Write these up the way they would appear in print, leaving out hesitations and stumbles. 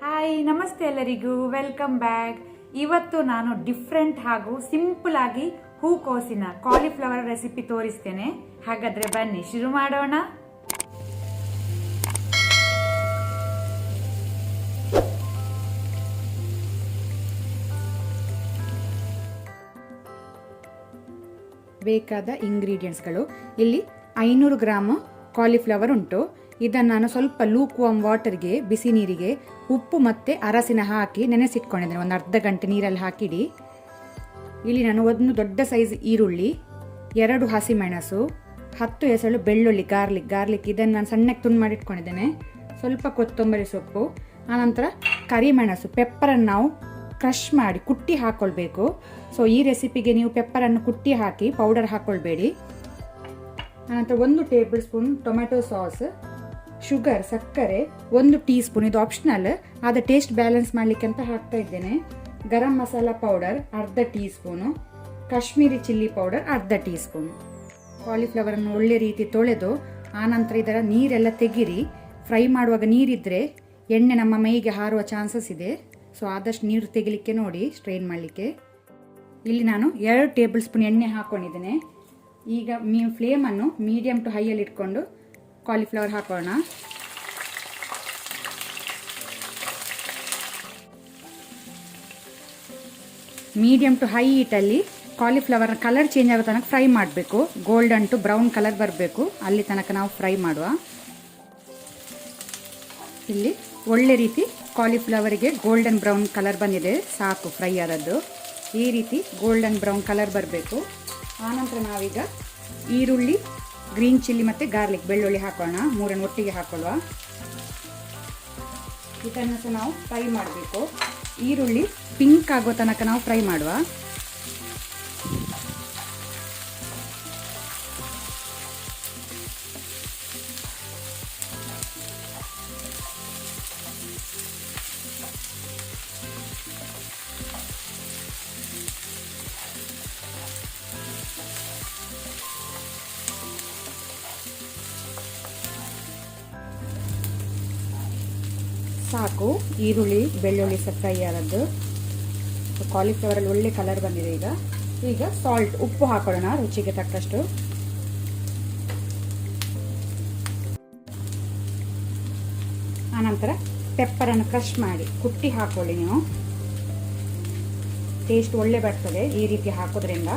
Hi, ನಮಸ್ತೆ ಎಲ್ಲರಿಗೂ, welcome back. ಇವತ್ತು ನಾನು ಡಿಫ್ರೆಂಟ್ ಹಾಗೂ ಸಿಂಪಲ್ ಆಗಿ ಹೂಕೋಸಿನ ಕಾಲಿಫ್ಲವರ್ ರೆಸಿಪಿ ತೋರಿಸ್ತೇನೆ. ಹಾಗಾದ್ರೆ ಬನ್ನಿ ಶುರು ಮಾಡೋಣ. ಬೇಕಾದ ಇಂಗ್ರೀಡಿಯೆಂಟ್ಸ್ಗಳು ಇಲ್ಲಿ 500 ಗ್ರಾಮ್ ಕಾಲಿಫ್ಲವರ್ ಉಂಟು. ಇದನ್ನು ನಾನು ಸ್ವಲ್ಪ ಲೂಕ್ ವಾಮ್ ವಾಟರ್ಗೆ, ಬಿಸಿ ನೀರಿಗೆ ಉಪ್ಪು ಮತ್ತು ಅರಸಿನ ಹಾಕಿ ನೆನೆಸಿಟ್ಕೊಂಡಿದ್ದೇನೆ. ಒಂದು ಅರ್ಧ ಗಂಟೆ ನೀರಲ್ಲಿ ಹಾಕಿಡಿ. ಇಲ್ಲಿ ನಾನು ಒಂದು ದೊಡ್ಡ ಸೈಜ್ ಈರುಳ್ಳಿ, 2 ಹಸಿಮೆಣಸು, 10 ಎಸಳು ಬೆಳ್ಳುಳ್ಳಿ, ಗಾರ್ಲಿಕ್ ಇದನ್ನು ನಾನು ಸಣ್ಣಕ್ಕೆ ತುಂಡು ಮಾಡಿಟ್ಕೊಂಡಿದ್ದೇನೆ. ಸ್ವಲ್ಪ ಕೊತ್ತಂಬರಿ ಸೊಪ್ಪು, ಆನಂತರ ಕರಿಮೆಣಸು, ಪೆಪ್ಪರನ್ನು ನಾವು ಕ್ರಷ್ ಮಾಡಿ ಕುಟ್ಟಿ ಹಾಕ್ಕೊಳ್ಬೇಕು. ಸೊ ಈ ರೆಸಿಪಿಗೆ ನೀವು ಪೆಪ್ಪರನ್ನು ಕುಟ್ಟಿ ಹಾಕಿ ಪೌಡರ್ ಹಾಕ್ಕೊಳ್ಬೇಡಿ. ಆನಂತರ 1 table spoon tomato sauce, sugar ಸಕ್ಕರೆ 1 ಟೀ ಸ್ಪೂನ್, ಇದು ಆಪ್ಷನಲ್, ಆದ ಟೇಸ್ಟ್ ಬ್ಯಾಲೆನ್ಸ್ ಮಾಡಲಿಕ್ಕೆ ಅಂತ ಹಾಕ್ತಾ ಇದ್ದೇನೆ. ಗರಂ ಮಸಾಲ ಪೌಡರ್ ಅರ್ಧ tea spoon, Kashmiri chilli powder ಅರ್ಧ ಟೀ ಸ್ಪೂನ್. ಕಾಲಿಫ್ಲವರನ್ನು ಒಳ್ಳೆ ರೀತಿ ತೊಳೆದು ಆನಂತರ ಇದರ ನೀರೆಲ್ಲ ತೆಗಿರಿ. ಫ್ರೈ ಮಾಡುವಾಗ ನೀರಿದ್ರೆ ಎಣ್ಣೆ ನಮ್ಮ ಮೈಗೆ ಹಾರುವ ಚಾನ್ಸಸ್ ಇದೆ. ಸೊ ಆದಷ್ಟು ನೀರು ತೆಗಿಲಿಕ್ಕೆ ನೋಡಿ, ಸ್ಟ್ರೈನ್ ಮಾಡಲಿಕ್ಕೆ. ಇಲ್ಲಿ ನಾನು 2 ಟೇಬಲ್ ಸ್ಪೂನ್ ಎಣ್ಣೆ ಹಾಕ್ಕೊಂಡಿದ್ದೇನೆ. ಈಗ ಫ್ಲೇಮನ್ನು ಮೀಡಿಯಮ್ ಟು ಹೈಯಲ್ಲಿ ಇಟ್ಕೊಂಡು ಕಾಲಿಫ್ಲವರ್ ಹಾಕೋಣ. ಮೀಡಿಯಮ್ ಟು ಹೈ ಹೀಟಲ್ಲಿ ಕಾಲಿಫ್ಲವರ್ ಕಲರ್ ಚೇಂಜ್ ಆಗೋ ತನಕ ಫ್ರೈ ಮಾಡಬೇಕು. ಗೋಲ್ಡನ್ ಟು ಬ್ರೌನ್ ಕಲರ್ ಬರಬೇಕು, ಅಲ್ಲಿ ತನಕ ನಾವು ಫ್ರೈ ಮಾಡುವ. ಇಲ್ಲಿ ಒಳ್ಳೆ ರೀತಿ ಕಾಲಿಫ್ಲವರಿಗೆ ಗೋಲ್ಡನ್ ಬ್ರೌನ್ ಕಲರ್ ಬಂದಿದೆ, ಸಾಕು ಫ್ರೈ ಆದದ್ದು. ಈ ರೀತಿ ಗೋಲ್ಡನ್ ಬ್ರೌನ್ ಕಲರ್ ಬರಬೇಕು. ಆನಂತರ ನಾವೀಗ ಈರುಳ್ಳಿ, ಗ್ರೀನ್ ಚಿಲ್ಲಿ ಮತ್ತು ಗಾರ್ಲಿಕ್, ಬೆಳ್ಳುಳ್ಳಿ ಹಾಕೋಣ. 3 ಒಟ್ಟಿಗೆ ಹಾಕೊಳ್ಳುವ. ಇದನ್ನು ಸಹ ನಾವು ಫ್ರೈ ಮಾಡಬೇಕು. ಈರುಳ್ಳಿ ಪಿಂಕ್ ಆಗೋ ತನಕ ನಾವು ಫ್ರೈ ಮಾಡುವ. ಸಾಕು, ಈರುಳ್ಳಿ ಬೆಳ್ಳುಳ್ಳಿ ಸಹ ಫ್ರೈ ಆದದ್ದು. ಕಾಲಿಫ್ಲವರಲ್ಲಿ ಒಳ್ಳೆ ಕಲರ್ ಬಂದಿದೆ. ಈಗ ಸಾಲ್ಟ್, ಉಪ್ಪು ಹಾಕೊಳ್ಳೋಣ ರುಚಿಗೆ ತಕ್ಕಷ್ಟು. ಆನಂತರ ಪೆಪ್ಪರನ್ನು ಕ್ರಷ್ ಮಾಡಿ ಕುಟ್ಟಿ ಹಾಕೊಳ್ಳಿ. ನೀವು ಟೇಸ್ಟ್ ಒಳ್ಳೆ ಬರ್ತದೆ ಈ ರೀತಿ ಹಾಕೋದ್ರಿಂದ.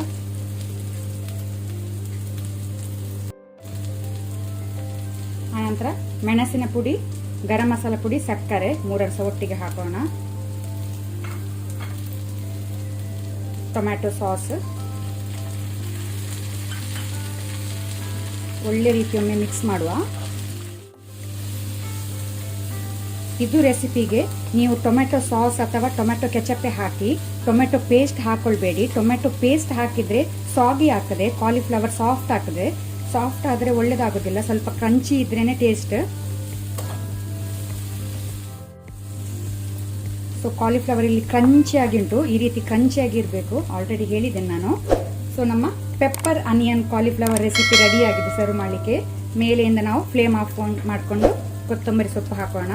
ಆನಂತರ ಮೆಣಸಿನ ಪುಡಿ, ಗರಂ ಮಸಾಲ ಪುಡಿ, ಸಕ್ಕರೆ 3 ಸಹ ಒಟ್ಟಿಗೆ ಹಾಕೋಣ. ಟೊಮ್ಯಾಟೊ ಸಾಸ್ ಒಳ್ಳೆ ರೀತಿಯೊಮ್ಮೆ ಮಿಕ್ಸ್ ಮಾಡುವ. ಇದು ರೆಸಿಪಿಗೆ ನೀವು ಟೊಮೆಟೊ ಸಾಸ್ ಅಥವಾ ಟೊಮೆಟೊ ಕೆಚಪ್ಪೆ ಹಾಕಿ ಟೊಮೆಟೊ ಪೇಸ್ಟ್ ಹಾಕೊಳ್ಬೇಡಿ. ಟೊಮೆಟೊ ಪೇಸ್ಟ್ ಹಾಕಿದ್ರೆ ಸಾಗಿ ಆಗ್ತದೆ, ಕಾಲಿಫ್ಲವರ್ ಸಾಫ್ಟ್ ಆಗ್ತದೆ. ಸಾಫ್ಟ್ ಆದರೆ ಒಳ್ಳೇದಾಗೋದಿಲ್ಲ, ಸ್ವಲ್ಪ ಕ್ರಂಚಿ ಇದ್ರೇನೆ ಟೇಸ್ಟ್. ಸೊ ಕಾಲಿಫ್ಲವರ್ ಇಲ್ಲಿ ಕ್ರಂಚಿಯಾಗಿ ಉಂಟು, ಈ ರೀತಿ ಕ್ರಂಚಿಯಾಗಿ ಇರಬೇಕು. ಆಲ್ರೆಡಿ ಹೇಳಿದ್ದೇನೆ ನಾನು. ಸೊ ನಮ್ಮ pepper onion cauliflower recipe ready ಆಗಿದೆ ಸರ್ವ್ ಮಾಡಲಿಕ್ಕೆ. ಮೇಲೆಯಿಂದ ನಾವು ಫ್ಲೇಮ್ ಆಫ್ ಮಾಡಿಕೊಂಡು ಕೊತ್ತಂಬರಿ ಸೊಪ್ಪು ಹಾಕೋಣ.